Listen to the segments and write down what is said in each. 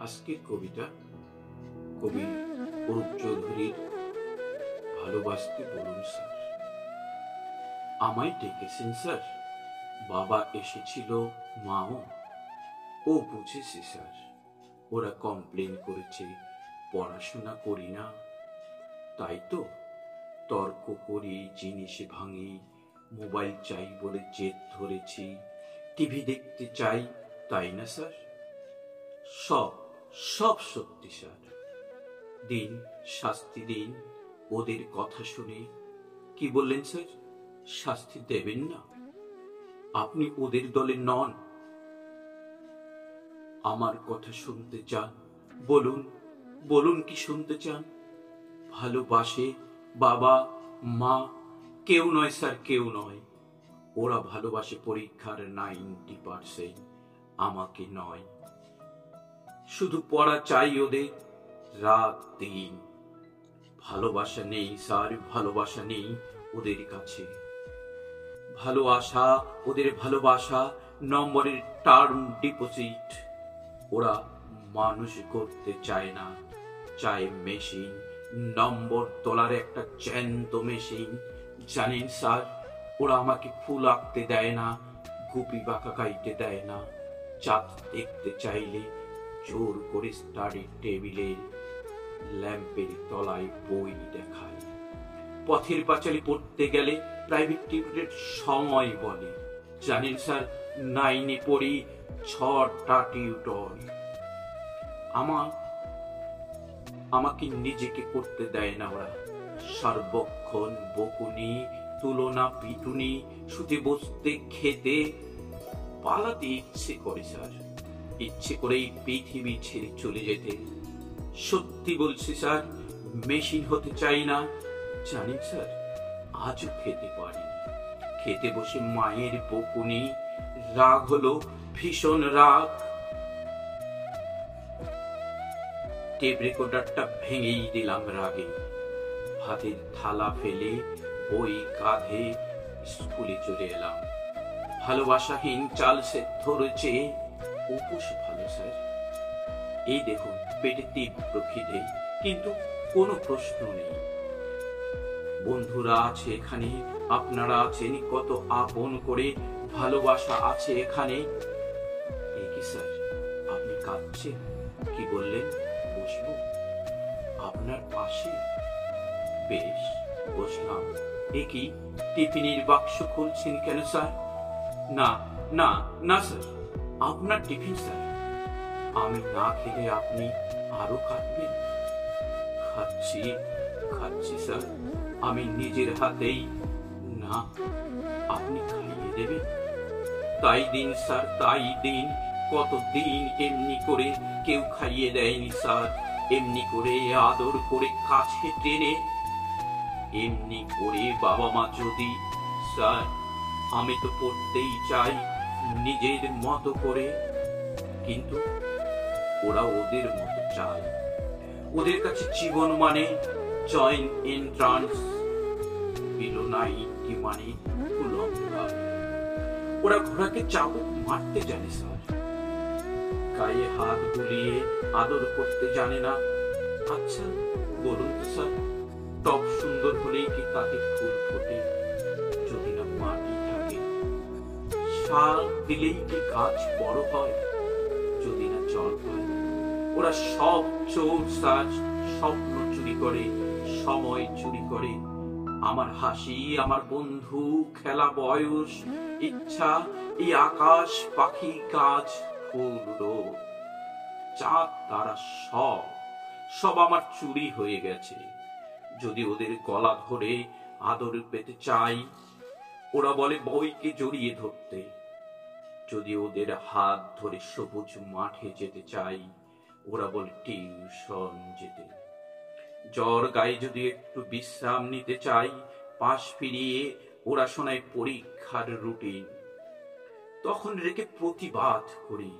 আজকের কবিতা কবি অরূপ চৌধুরীর ভালোবাসতে বলুন স্যার। আমায় ডেকেছেন স্যার, বাবা এসেছিল, মাও। ও বুঝেছে স্যার, ওরা কমপ্লেন করেছে পড়াশোনা করি না, তাই তো তর্ক করি, জিনিস ভাঙি, মোবাইল চাই বলে জেদ ধরেছি, টিভি দেখতে চাই, তাই না স্যার? সব সব সত্যি স্যার। দিন শাস্তি দিন ওদের কথা শুনে। কি বললেন স্যার? শাস্তি দেবেন না? আপনি ওদের দলে নন। আমার কথা শুনতে চান? বলুন বলুন, কি শুনতে চান? ভালোবাসে বাবা মা? কেউ নয় স্যার, কেউ নয়। ওরা ভালোবাসে পরীক্ষার 90%, আমাকে নয়। শুধু পড়া চাই ওদের রাত দিন। ভালোবাসা নেই স্যার, ভালোবাসা নেই ওদের কাছে। ভালো আশা ওদের ভালোবাসা নম্বরের টার্ম ডিপোজিট। ওরা মানুষ করতে চায় না, চায় মেশিন, নম্বর তোলার একটা জ্যান্ত মেশিন। জানেন স্যার, ওরা আমাকে ফুল আঁকতে দেয় না, গুপি বাঁকা গাইতে দেয় না। চাঁদ দেখতে চাইলে জোর করে স্টাডি টেবিলের ল্যাম্পের তলায় বই দেখায়। পথের পাঁচালী পড়তে গেলে প্রাইভেট টিউটরের সময় বলে। জানেন স্যার, 9-এ পড়ি 6টা টিউটর। আমাকে নিজেকে করতে দেয় না ওরা। সর্বক্ষণ বকুনি, তুলনা, পিটুনি, শুতে বসতে খেতে। পালাতে ইচ্ছে করে স্যার, ইচ্ছে করেই পৃথিবী ছেড়ে চলে যেতে। সত্যি বলছি স্যার, মেশিন হতে চাই না। জানেন স্যার, আজও খেতে পারিনি। খেতে বসে মায়ের বকুনি, রাগ হলো ভীষণ রাগ। টেপ রেকর্ডারটা ভেঙেই দিলাম রাগে। হাতের থালা ফেলে বই কাঁধে স্কুলে চলে এলাম। ভালোবাসাহীন চাল সেদ্ধ রয়েছে, উপোস ভালো স্যার। এই দেখুন, পেটে তীব্র খিদে, কিন্তু কোনো প্রশ্ন নেই। বন্ধুরা আছে এখানে, আপনারা আছেন কত আপন করে, ভালোবাসা আছে এখানে। এই কি স্যার, আপনি কাঁদছেন? কি বললেন? বসবো আপনার পাশে? বেশ, বসলাম। এ কি, টিফিনের বাক্স খুলছেন কেন স্যার? না না না স্যার, আপনার টিফিন স্যার। আমি না খেলে আপনি আরো কাঁদবেন। খাচ্ছি খাচ্ছি স্যার, আমি নিজের হাতেই। না, আপনি খাইয়ে দেবেন? তাই দিন স্যার, তাই দিন। কতদিন এমনি করে কেউ খাইয়ে দেয়নি স্যার। এমনি করে আদর করে কাছে টেনে, এমনি করে বাবা মা যদি। স্যার, আমি তো পড়তেই চাই নিজের মতো করে, কিন্তু ওরা ওদের মতো চায়। ওদের কাছে জীবন মানে জয়েন্ট এন্ট্রান্স, বিলো 90 মানে উলঙ্ঘা। ওরা ঘোড়াকে চাবুক মারতে জানে স্যার, গায়ে হাত বুলিয়ে আদর করতে জানে না। আচ্ছা বলুন তো স্যার, টব সুন্দর হলেই কি তাতে ফুল ফোটে? যদি না মাটি থাকে। সার দিলেই কি গাছ বড় হয়? যদি না জল পায়। ওরা সব চোর স্যার, স্বপ্ন চুরি করে, সময় চুরি করে। আমার হাসি, আমার বন্ধু, খেলা, বয়স, ইচ্ছা, এই আকাশ, পাখি, গাছ, ফুল, রোদ, চাঁদ, তারা সব সব আমার চুরি হয়ে গেছে। যদি ওদের গলা ধরে আদর পেতে চাই, ওরা বলে বইকে জড়িয়ে ধরতে। যদি ওদের হাত ধরে সবুজ মাঠে যেতে চাই, ওরা বলে টিউশন যেতে। জ্বর গায়ে যদি একটু বিশ্রাম নিতে চাই, পাশ ফিরিয়ে ওরা শোনায় পরীক্ষার রুটিন। তখন রেখে প্রতিবাদ করি।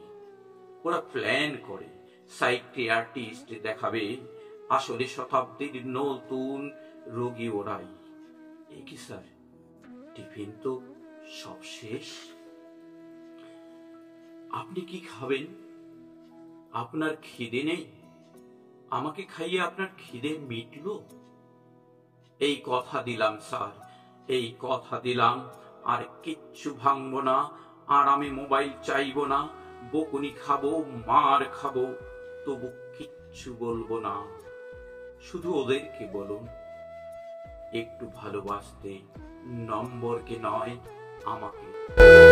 ওরা প্ল্যান করে সাইকিয়াট্রিস্ট দেখাবে, আসলে শতাব্দীর নতুন রোগী ওরাই। এ কি স্যার, টিফিন তো সব শেষ। আপনি কি খাবেন? আপনার খিদে নেই? আমাকে খাইয়ে আপনার খিদে মিটলো? এই কথা দিলাম স্যার, এই কথা দিলাম, আর কিচ্ছু ভাঙবো না, আর আমি মোবাইল চাইবো না, বকুনি খাবো, মার খাবো, তবু কিচ্ছু বলবো না। শুধু ওদেরকে বলুন একটু ভালোবাসতে, নম্বরকে নয়, আমাকে।